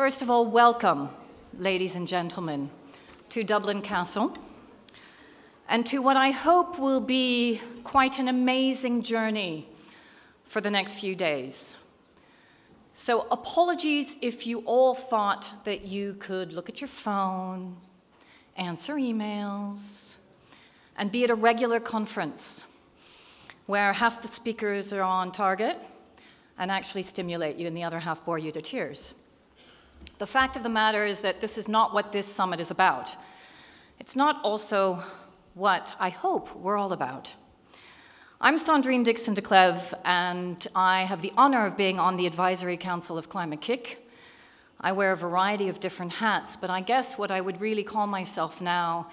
First of all, welcome, ladies and gentlemen, to Dublin Castle, and to what I hope will be quite an amazing journey for the next few days. So apologies if you all thought that you could look at your phone, answer emails, and be at a regular conference where half the speakers are on target and actually stimulate you and the other half bore you to tears. The fact of the matter is that this is not what this summit is about. It's not also what I hope we're all about. I'm Sandrine Dixson-Decleve, and I have the honor of being on the Advisory Council of Climate-KIC. I wear a variety of different hats, but I guess what I would really call myself now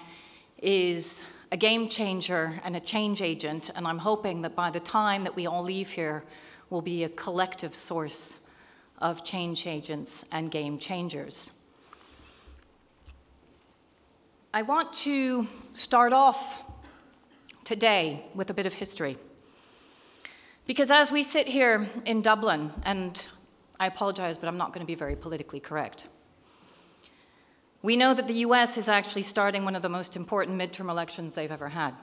is a game changer and a change agent, and I'm hoping that by the time that we all leave here, we'll be a collective source of change agents and game changers. I want to start off today with a bit of history. Because as we sit here in Dublin, and I apologize, but I'm not going to be very politically correct, we know that the US is actually starting one of the most important midterm elections they've ever had.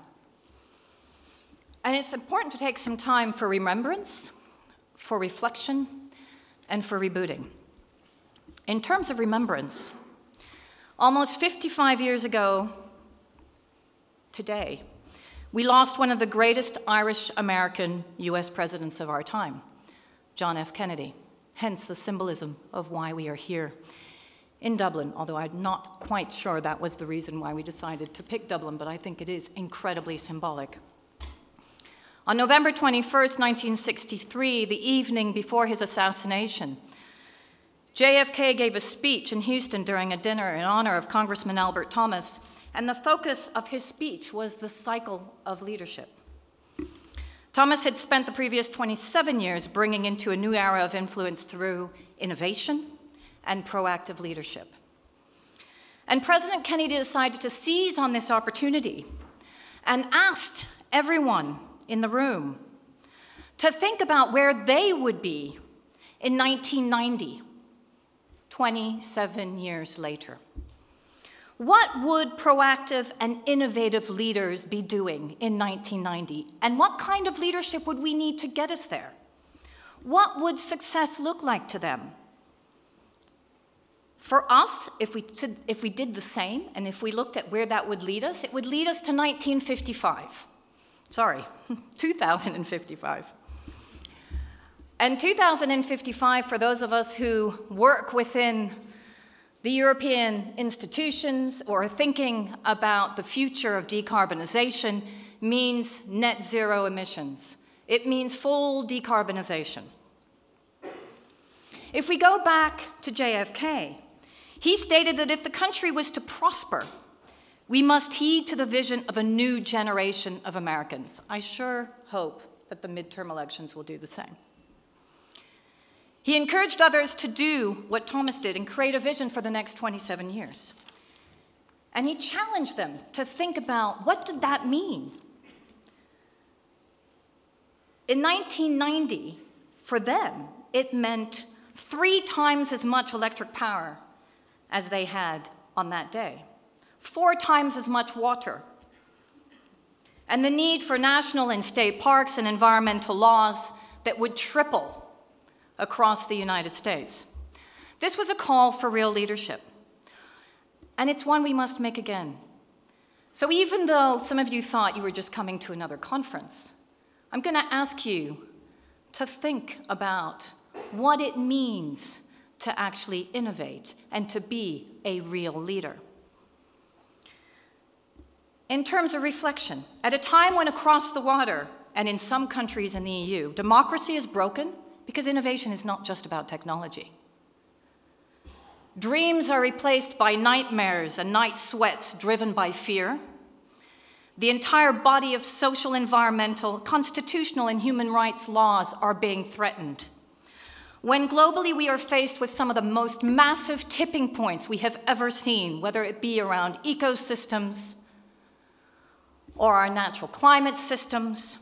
And it's important to take some time for remembrance, for reflection, and for rebooting. In terms of remembrance, almost 55 years ago today, we lost one of the greatest Irish-American US presidents of our time, John F. Kennedy, hence the symbolism of why we are here in Dublin, although I'm not quite sure that was the reason why we decided to pick Dublin, but I think it is incredibly symbolic. On November 21st, 1963, the evening before his assassination, JFK gave a speech in Houston during a dinner in honor of Congressman Albert Thomas, and the focus of his speech was the cycle of leadership. Thomas had spent the previous 27 years bringing into a new era of influence through innovation and proactive leadership. And President Kennedy decided to seize on this opportunity and asked everyone in the room to think about where they would be in 1990, 27 years later. What would proactive and innovative leaders be doing in 1990? And what kind of leadership would we need to get us there? What would success look like to them? For us, if we did the same, and if we looked at where that would lead us, it would lead us to 1955. Sorry, 2055. And 2055, for those of us who work within the European institutions or are thinking about the future of decarbonization, means net zero emissions. It means full decarbonization. If we go back to JFK, he stated that if the country was to prosper, we must heed to the vision of a new generation of Americans. I sure hope that the midterm elections will do the same. He encouraged others to do what Thomas did and create a vision for the next 27 years. And he challenged them to think about what did that mean? In 1990, for them, it meant 3 times as much electric power as they had on that day, 4 times as much water, and the need for national and state parks and environmental laws that would triple across the United States. This was a call for real leadership, and it's one we must make again. So even though some of you thought you were just coming to another conference, I'm going to ask you to think about what it means to actually innovate and to be a real leader. In terms of reflection, at a time when across the water, and in some countries in the EU, democracy is broken because innovation is not just about technology. Dreams are replaced by nightmares and night sweats driven by fear. The entire body of social, environmental, constitutional, and human rights laws are being threatened. When globally we are faced with some of the most massive tipping points we have ever seen, whether it be around ecosystems or our natural climate systems,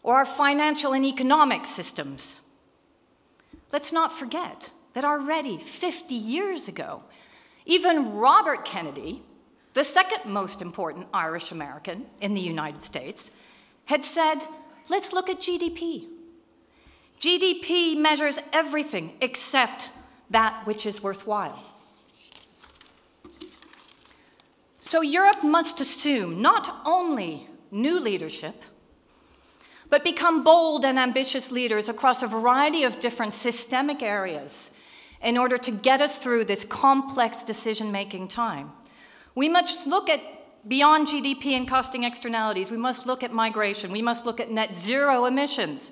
or our financial and economic systems, let's not forget that already 50 years ago, even Robert Kennedy, the second most important Irish American in the United States, had said, let's look at GDP. GDP measures everything except that which is worthwhile. So Europe must assume not only new leadership, but become bold and ambitious leaders across a variety of different systemic areas in order to get us through this complex decision-making time. We must look at beyond GDP and costing externalities. We must look at migration. We must look at net zero emissions.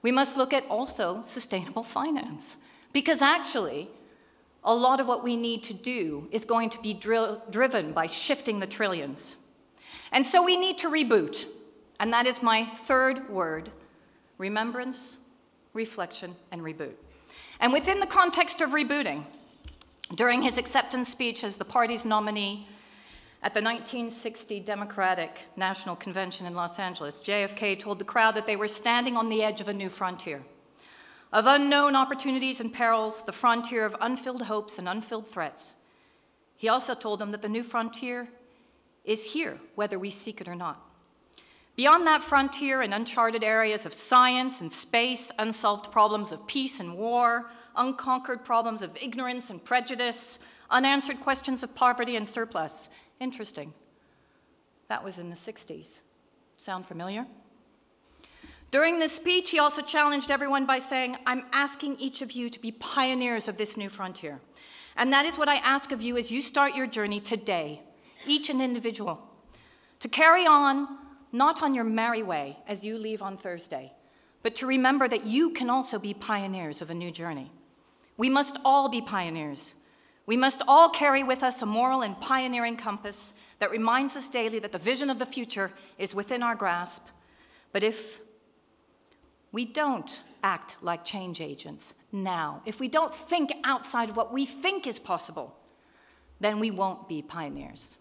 We must look at also sustainable finance. Because actually, a lot of what we need to do is going to be driven by shifting the trillions. And so we need to reboot. And that is my third word: remembrance, reflection, and reboot. And within the context of rebooting, during his acceptance speech as the party's nominee at the 1960 Democratic National Convention in Los Angeles, JFK told the crowd that they were standing on the edge of a new frontier, of unknown opportunities and perils, the frontier of unfilled hopes and unfilled threats. He also told them that the new frontier is here, whether we seek it or not. Beyond that frontier, in uncharted areas of science and space, unsolved problems of peace and war, unconquered problems of ignorance and prejudice, unanswered questions of poverty and surplus. Interesting. That was in the 60s. Sound familiar? During this speech, he also challenged everyone by saying, I'm asking each of you to be pioneers of this new frontier. And that is what I ask of you as you start your journey today, each an individual, to carry on not on your merry way as you leave on Thursday, but to remember that you can also be pioneers of a new journey. We must all be pioneers. We must all carry with us a moral and pioneering compass that reminds us daily that the vision of the future is within our grasp. But if we don't act like change agents now, if we don't think outside of what we think is possible, then we won't be pioneers.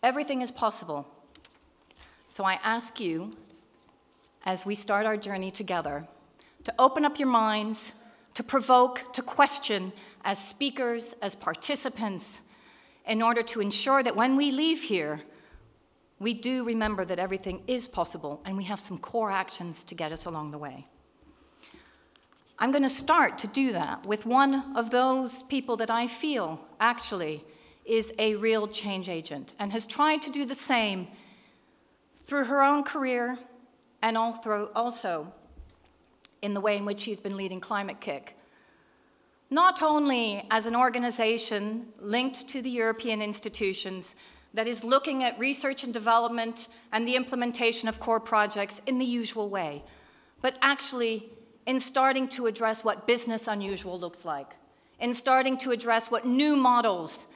Everything is possible. So I ask you, as we start our journey together, to open up your minds, to provoke, to question as speakers, as participants, in order to ensure that when we leave here, we do remember that everything is possible and we have some core actions to get us along the way. I'm going to start to do that with one of those people that I feel actually is a real change agent and has tried to do the same through her own career and also in the way in which she's been leading Climate-KIC, not only as an organization linked to the European institutions that is looking at research and development and the implementation of core projects in the usual way, but actually in starting to address what business unusual looks like, in starting to address what new models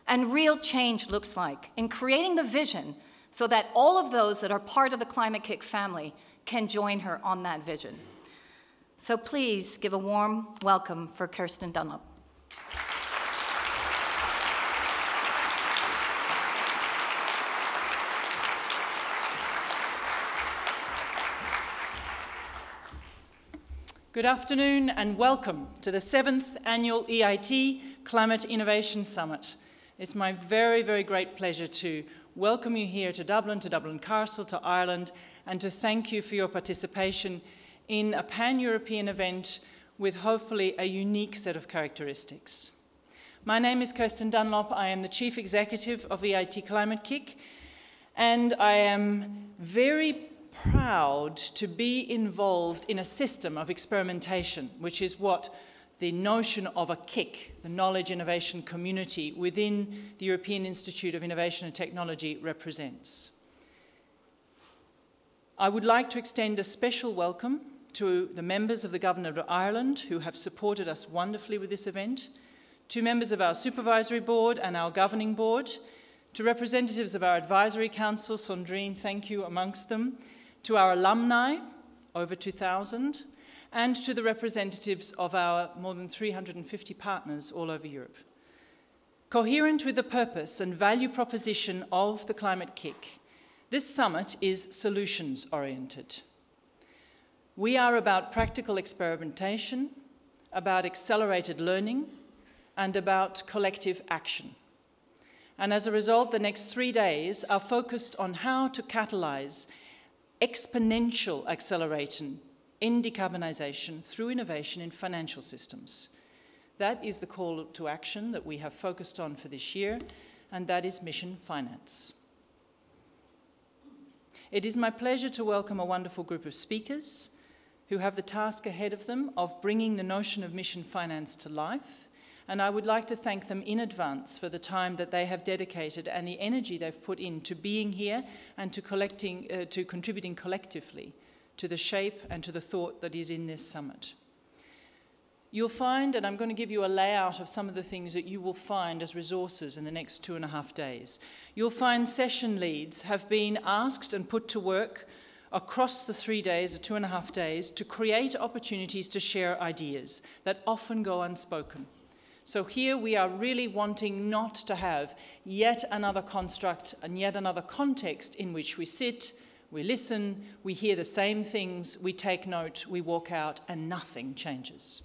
and real change looks like, in creating the vision so that all of those that are part of the Climate-KIC family can join her on that vision. So please give a warm welcome for Kirsten Dunlop. Good afternoon and welcome to the 7th Annual EIT Climate Innovation Summit. It's my very, very great pleasure to welcome you here to Dublin Castle, to Ireland, and to thank you for your participation in a pan-European event with hopefully a unique set of characteristics. My name is Kirsten Dunlop. I am the Chief Executive of EIT Climate-KIC, and I am very proud to be involved in a system of experimentation, which is what the notion of a KIC, the Knowledge Innovation Community within the European Institute of Innovation and Technology, represents. I would like to extend a special welcome to the members of the Government of Ireland who have supported us wonderfully with this event, to members of our Supervisory Board and our Governing Board, to representatives of our Advisory Council, Sandrine, thank you amongst them, to our alumni, over 2,000, and to the representatives of our more than 350 partners all over Europe. Coherent with the purpose and value proposition of the Climate-KIC, this summit is solutions-oriented. We are about practical experimentation, about accelerated learning, and about collective action. And as a result, the next 3 days are focused on how to catalyze exponential acceleration in decarbonisation through innovation in financial systems. That is the call to action that we have focused on for this year, and that is MissionFinance. It is my pleasure to welcome a wonderful group of speakers who have the task ahead of them of bringing the notion of MissionFinance to life, and I would like to thank them in advance for the time that they have dedicated and the energy they've put into being here and to contributing collectively to the shape and to the thought that is in this summit. You'll find, and I'm going to give you a layout of some of the things that you will find as resources in the next 2.5 days. You'll find session leads have been asked and put to work across the 3 days, or 2.5 days, to create opportunities to share ideas that often go unspoken. So here we are really wanting not to have yet another construct and yet another context in which we sit, we listen, we hear the same things, we take note, we walk out, and nothing changes.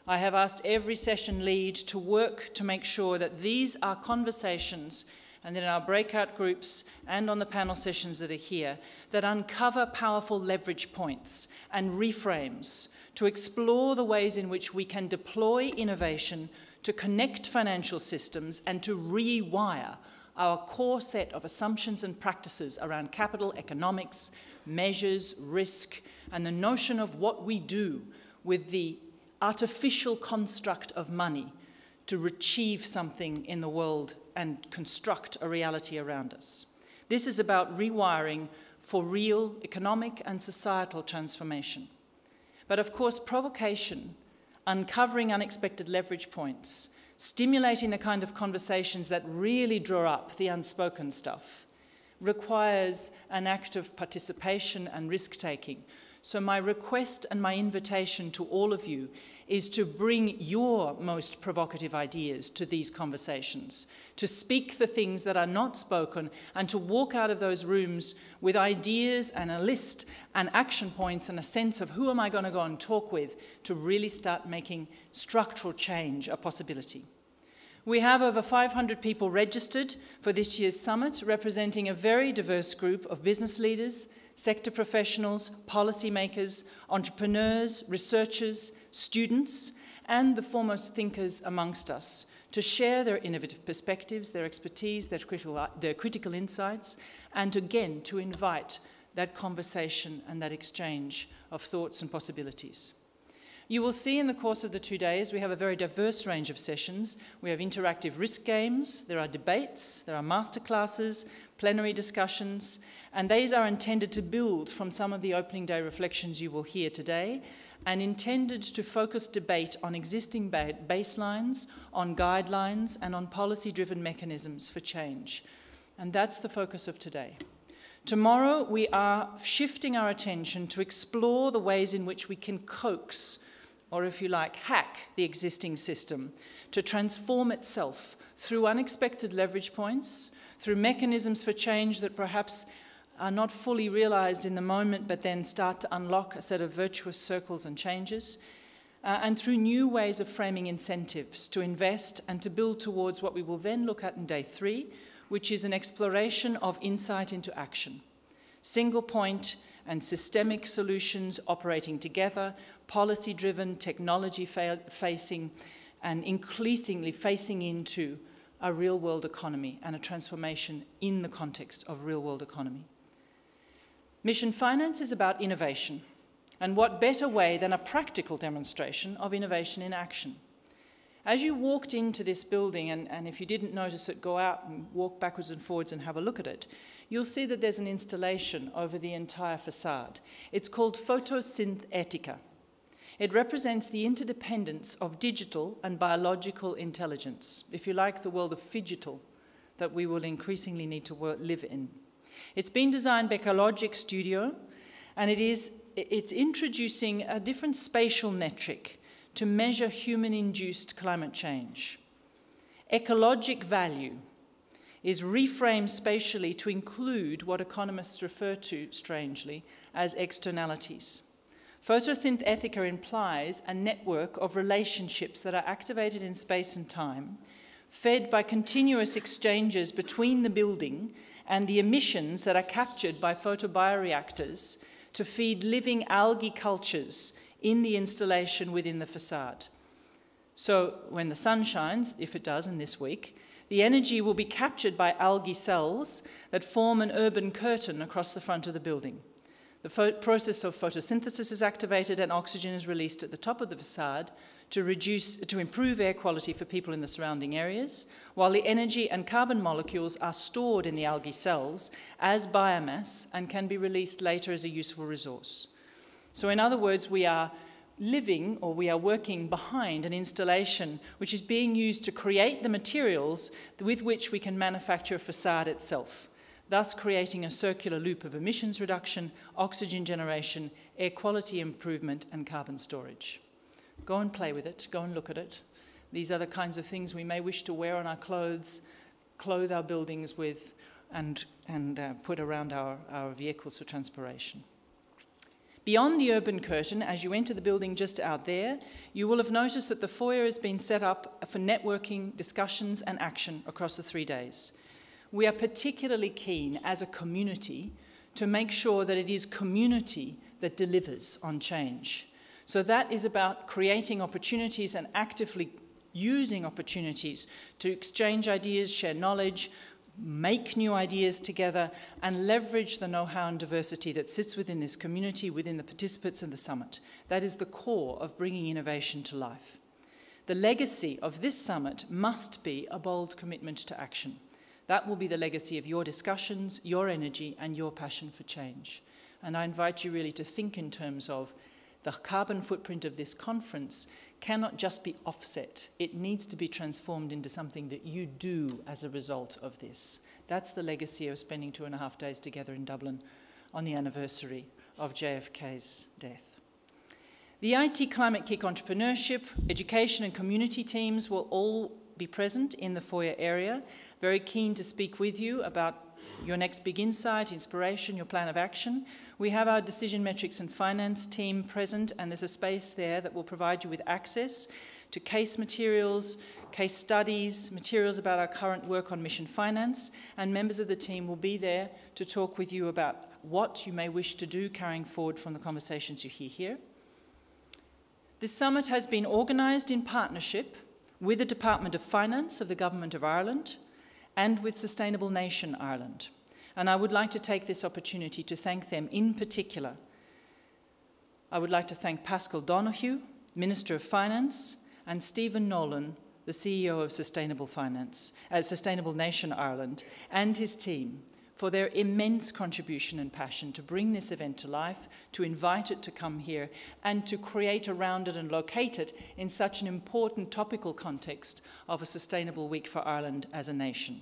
I have asked every session lead to work to make sure that these are conversations, and then in our breakout groups and on the panel sessions that are here, that uncover powerful leverage points and reframes to explore the ways in which we can deploy innovation to connect financial systems and to rewire our core set of assumptions and practices around capital economics, measures, risk, and the notion of what we do with the artificial construct of money to achieve something in the world and construct a reality around us. This is about rewiring for real economic and societal transformation. But of course, provocation, uncovering unexpected leverage points, stimulating the kind of conversations that really draw up the unspoken stuff, requires an act of participation and risk-taking. So my request and my invitation to all of you is to bring your most provocative ideas to these conversations, to speak the things that are not spoken, and to walk out of those rooms with ideas and a list and action points and a sense of who am I going to go and talk with to really start making structural change a possibility. We have over 500 people registered for this year's summit, representing a very diverse group of business leaders, sector professionals, policymakers, entrepreneurs, researchers, students, and the foremost thinkers amongst us to share their innovative perspectives, their expertise, their critical insights, and again, to invite that conversation and that exchange of thoughts and possibilities. You will see in the course of the 2 days, we have a very diverse range of sessions. We have interactive risk games, there are debates, there are masterclasses, plenary discussions, and these are intended to build from some of the opening day reflections you will hear today, and intended to focus debate on existing baselines, on guidelines, and on policy-driven mechanisms for change. And that's the focus of today. Tomorrow, we are shifting our attention to explore the ways in which we can coax, or if you like, hack the existing system to transform itself through unexpected leverage points, through mechanisms for change that perhaps are not fully realized in the moment, but then start to unlock a set of virtuous circles and changes, and through new ways of framing incentives to invest and to build towards what we will then look at in day 3, which is an exploration of insight into action. Single point and systemic solutions operating together, policy-driven, technology-facing, and increasingly facing into a real-world economy and a transformation in the context of real-world economy. MissionFinance is about innovation, and what better way than a practical demonstration of innovation in action. As you walked into this building, and if you didn't notice it, go out and walk backwards and forwards and have a look at it, you'll see that there's an installation over the entire facade. It's called Photosynthetica. It represents the interdependence of digital and biological intelligence, if you like, the world of phygital that we will increasingly need to live in. It's been designed by Ecologic Studio, and it's introducing a different spatial metric to measure human-induced climate change. Ecologic value is reframed spatially to include what economists refer to, strangely, as externalities. Photosynthetica implies a network of relationships that are activated in space and time, fed by continuous exchanges between the building and the emissions that are captured by photobioreactors to feed living algae cultures in the installation within the facade. So when the sun shines, if it does in this week, the energy will be captured by algae cells that form an urban curtain across the front of the building. The process of photosynthesis is activated and oxygen is released at the top of the facade to improve air quality for people in the surrounding areas, while the energy and carbon molecules are stored in the algae cells as biomass and can be released later as a useful resource. So in other words, we are living, or we are working behind an installation which is being used to create the materials with which we can manufacture a facade itself, thus creating a circular loop of emissions reduction, oxygen generation, air quality improvement, and carbon storage. Go and play with it, go and look at it. These are the kinds of things we may wish to wear on our clothes, clothe our buildings with, and put around our vehicles for transpiration. Beyond the urban curtain, as you enter the building just out there, you will have noticed that the foyer has been set up for networking, discussions, and action across the 3 days. We are particularly keen as a community to make sure that it is community that delivers on change. So that is about creating opportunities and actively using opportunities to exchange ideas, share knowledge, make new ideas together, and leverage the know-how and diversity that sits within this community, within the participants in the summit. That is the core of bringing innovation to life. The legacy of this summit must be a bold commitment to action. That will be the legacy of your discussions, your energy, and your passion for change. And I invite you really to think in terms of the carbon footprint of this conference cannot just be offset. It needs to be transformed into something that you do as a result of this. That's the legacy of spending 2.5 days together in Dublin on the anniversary of JFK's death. The EIT Climate-KIC entrepreneurship, education and community teams will all be present in the foyer area. Very keen to speak with you about your next big insight, inspiration, your plan of action. We have our decision metrics and finance team present, and there's a space there that will provide you with access to case materials, case studies, materials about our current work on MissionFinance, and members of the team will be there to talk with you about what you may wish to do carrying forward from the conversations you hear here. This summit has been organised in partnership with the Department of Finance of the Government of Ireland and with Sustainable Nation Ireland. And I would like to take this opportunity to thank them in particular. I would like to thank Pascal Donoghue, Minister of Finance, and Stephen Nolan, the CEO of Sustainable Nation Ireland, and his team for their immense contribution and passion to bring this event to life, to invite it to come here, and to create around it and locate it in such an important topical context of a sustainable week for Ireland as a nation.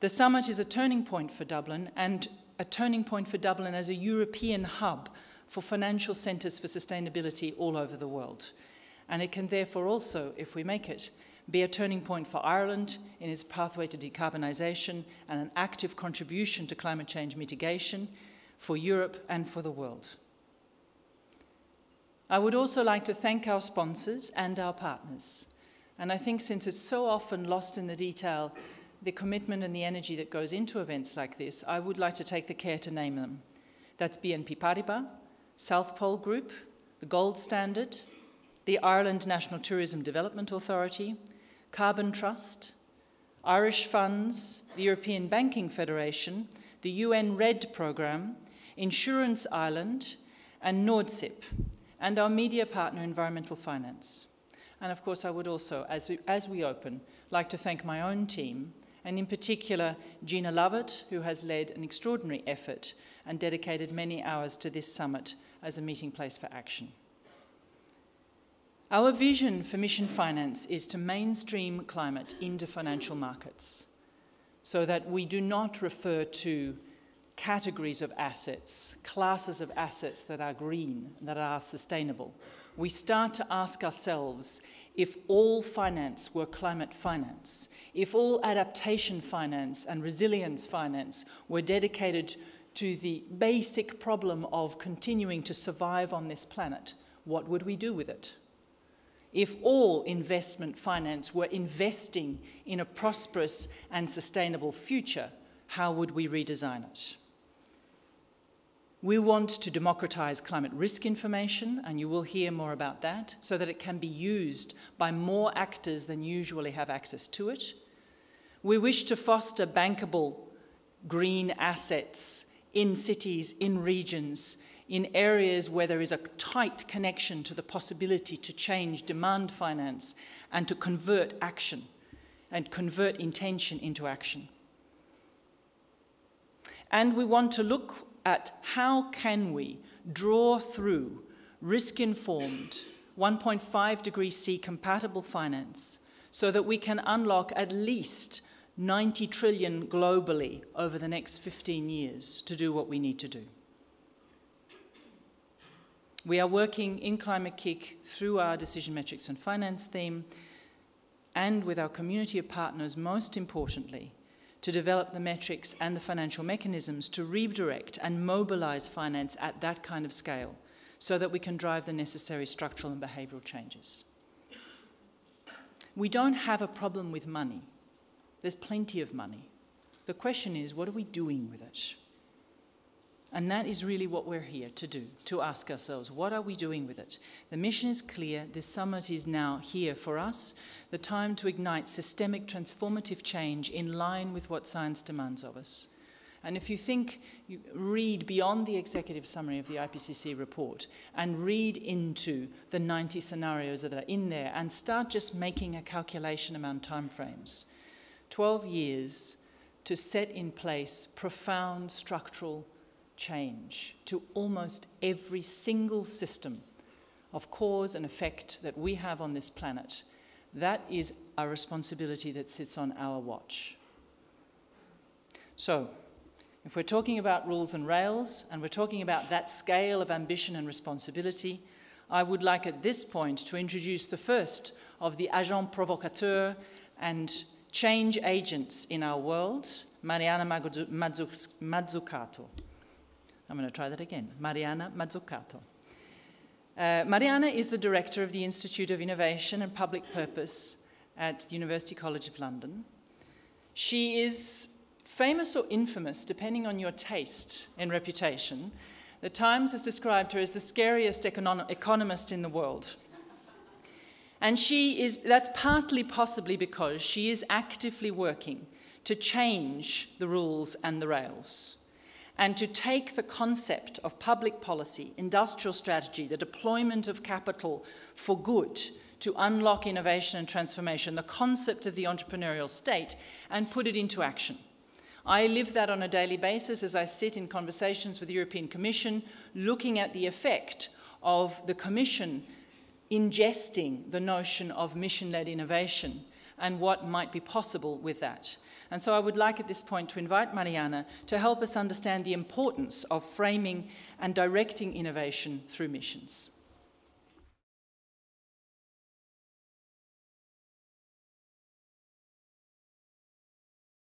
The summit is a turning point for Dublin, and a turning point for Dublin as a European hub for financial centres for sustainability all over the world. And it can therefore also, if we make it, be a turning point for Ireland in its pathway to decarbonisation and an active contribution to climate change mitigation for Europe and for the world. I would also like to thank our sponsors and our partners. And I think since it's so often lost in the detail, the commitment and the energy that goes into events like this, I would like to take the care to name them. That's BNP Paribas, South Pole Group, the Gold Standard, the Ireland National Tourism Development Authority, Carbon Trust, Irish Funds, the European Banking Federation, the UN RED Programme, Insurance Ireland, and Nordsip, and our media partner, Environmental Finance. And of course, I would also, as we open, like to thank my own team, and in particular, Gina Lovett, who has led an extraordinary effort and dedicated many hours to this summit as a meeting place for action. Our vision for MissionFinance is to mainstream climate into financial markets so that we do not refer to categories of assets, classes of assets that are green, that are sustainable. We start to ask ourselves, if all finance were climate finance, if all adaptation finance and resilience finance were dedicated to the basic problem of continuing to survive on this planet, what would we do with it? If all investment finance were investing in a prosperous and sustainable future, how would we redesign it? We want to democratize climate risk information, and you will hear more about that, so that it can be used by more actors than usually have access to it. We wish to foster bankable green assets in cities, in regions, in areas where there is a tight connection to the possibility to change demand finance and to convert action and convert intention into action. And we want to look at how can we draw through risk-informed 1.5 degrees C compatible finance so that we can unlock at least 90 trillion globally over the next 15 years to do what we need to do. We are working in Climate-KIC through our decision metrics and finance theme and with our community of partners, most importantly, to develop the metrics and the financial mechanisms to redirect and mobilize finance at that kind of scale so that we can drive the necessary structural and behavioral changes. We don't have a problem with money. There's plenty of money. The question is, what are we doing with it? And that is really what we're here to do, to ask ourselves, what are we doing with it? The mission is clear. This summit is now here for us, the time to ignite systemic transformative change in line with what science demands of us. And if you think, you read beyond the executive summary of the IPCC report and read into the 90 scenarios that are in there and start just making a calculation around timeframes, 12 years to set in place profound structural change to almost every single system of cause and effect that we have on this planet. That is a responsibility that sits on our watch. So, if we're talking about rules and rails, and we're talking about that scale of ambition and responsibility, I would like at this point to introduce the first of the agents provocateurs and change agents in our world, Mariana Mazzucato. I'm going to try that again. Mariana Mazzucato. Mariana is the director of the Institute of Innovation and Public Purpose at University College of London. She is famous or infamous, depending on your taste and reputation. The Times has described her as the scariest economist in the world. And that's partly possibly because she is actively working to change the rules and the rails, and to take the concept of public policy, industrial strategy, the deployment of capital for good to unlock innovation and transformation, the concept of the entrepreneurial state, and put it into action. I live that on a daily basis as I sit in conversations with the European Commission, looking at the effect of the Commission ingesting the notion of mission-led innovation and what might be possible with that. And so I would like at this point to invite Mariana to help us understand the importance of framing and directing innovation through missions.